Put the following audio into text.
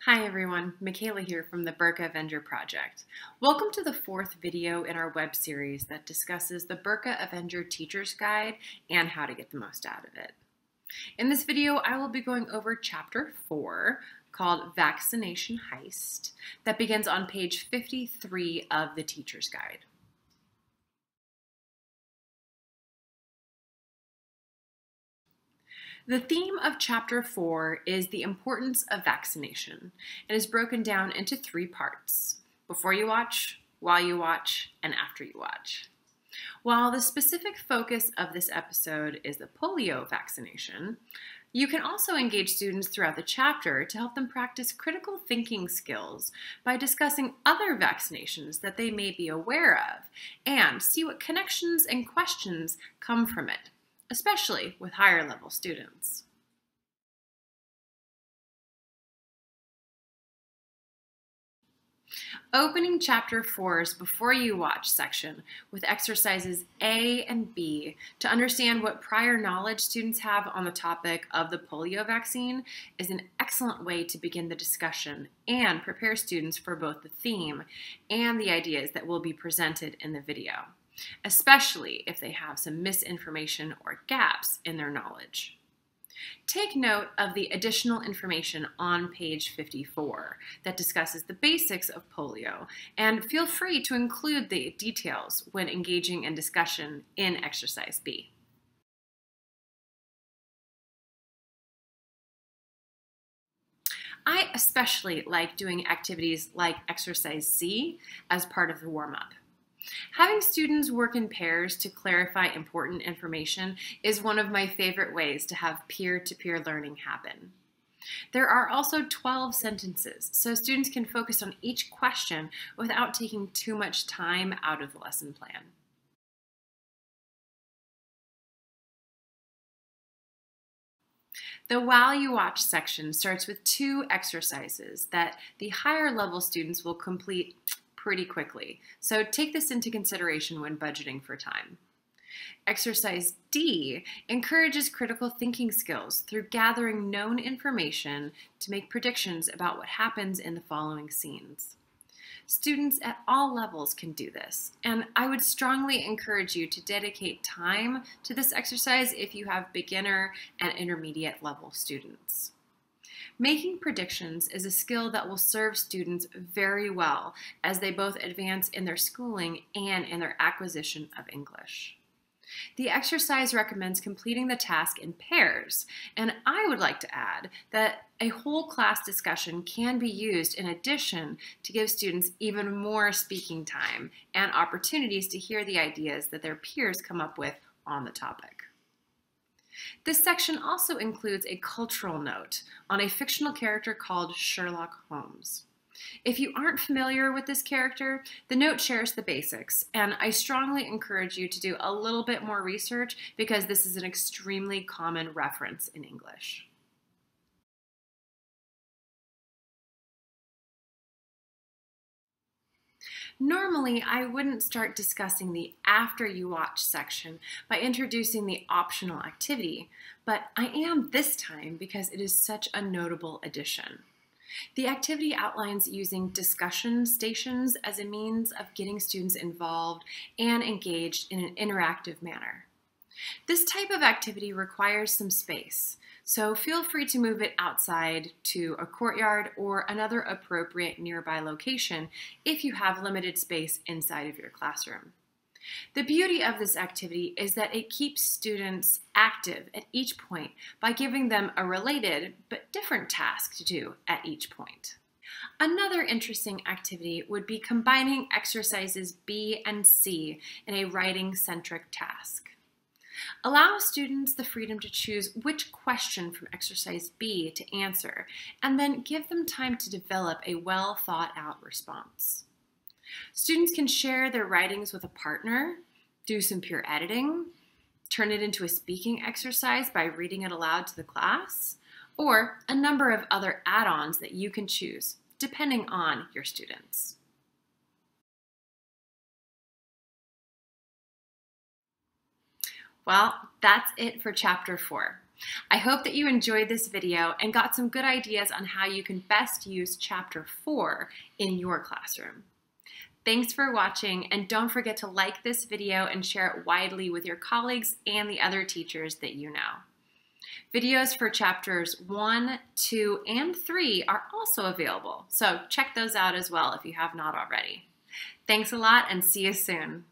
Hi everyone, Makaela here from the Burka Avenger project. Welcome to the fourth video in our web series that discusses the Burka Avenger Teacher's Guide and how to get the most out of it. In this video, I will be going over Chapter 4, called Vaccination Heist, that begins on page 53 of the Teacher's Guide. The theme of Chapter 4 is the importance of vaccination and is broken down into three parts: before you watch, while you watch, and after you watch. While the specific focus of this episode is the polio vaccination, you can also engage students throughout the chapter to help them practice critical thinking skills by discussing other vaccinations that they may be aware of and see what connections and questions come from it, especially with higher level students. Opening Chapter 4's Before You Watch section with exercises A and B to understand what prior knowledge students have on the topic of the polio vaccine is an excellent way to begin the discussion and prepare students for both the theme and the ideas that will be presented in the video, especially if they have some misinformation or gaps in their knowledge. Take note of the additional information on page 54 that discusses the basics of polio, and feel free to include the details when engaging in discussion in exercise B. I especially like doing activities like exercise C as part of the warm-up. Having students work in pairs to clarify important information is one of my favorite ways to have peer-to-peer learning happen. There are also 12 sentences, so students can focus on each question without taking too much time out of the lesson plan. The While You Watch section starts with 2 exercises that the higher level students will complete pretty quickly, so take this into consideration when budgeting for time. Exercise D encourages critical thinking skills through gathering known information to make predictions about what happens in the following scenes. Students at all levels can do this, and I would strongly encourage you to dedicate time to this exercise if you have beginner and intermediate level students. Making predictions is a skill that will serve students very well as they both advance in their schooling and in their acquisition of English. The exercise recommends completing the task in pairs, and I would like to add that a whole class discussion can be used in addition to give students even more speaking time and opportunities to hear the ideas that their peers come up with on the topic. This section also includes a cultural note on a fictional character called Sherlock Holmes. If you aren't familiar with this character, the note shares the basics, and I strongly encourage you to do a little bit more research because this is an extremely common reference in English. Normally, I wouldn't start discussing the After You Watch section by introducing the optional activity, but I am this time because it is such a notable addition. The activity outlines using discussion stations as a means of getting students involved and engaged in an interactive manner. This type of activity requires some space, so feel free to move it outside to a courtyard or another appropriate nearby location if you have limited space inside of your classroom. The beauty of this activity is that it keeps students active at each point by giving them a related but different task to do at each point. Another interesting activity would be combining exercises B and C in a writing-centric task. Allow students the freedom to choose which question from exercise B to answer, and then give them time to develop a well-thought-out response. Students can share their writings with a partner, do some peer editing, turn it into a speaking exercise by reading it aloud to the class, or a number of other add-ons that you can choose, depending on your students. Well, that's it for Chapter 4. I hope that you enjoyed this video and got some good ideas on how you can best use Chapter 4 in your classroom. Thanks for watching, and don't forget to like this video and share it widely with your colleagues and the other teachers that you know. Videos for Chapters 1, 2, and 3 are also available, so check those out as well if you have not already. Thanks a lot, and see you soon.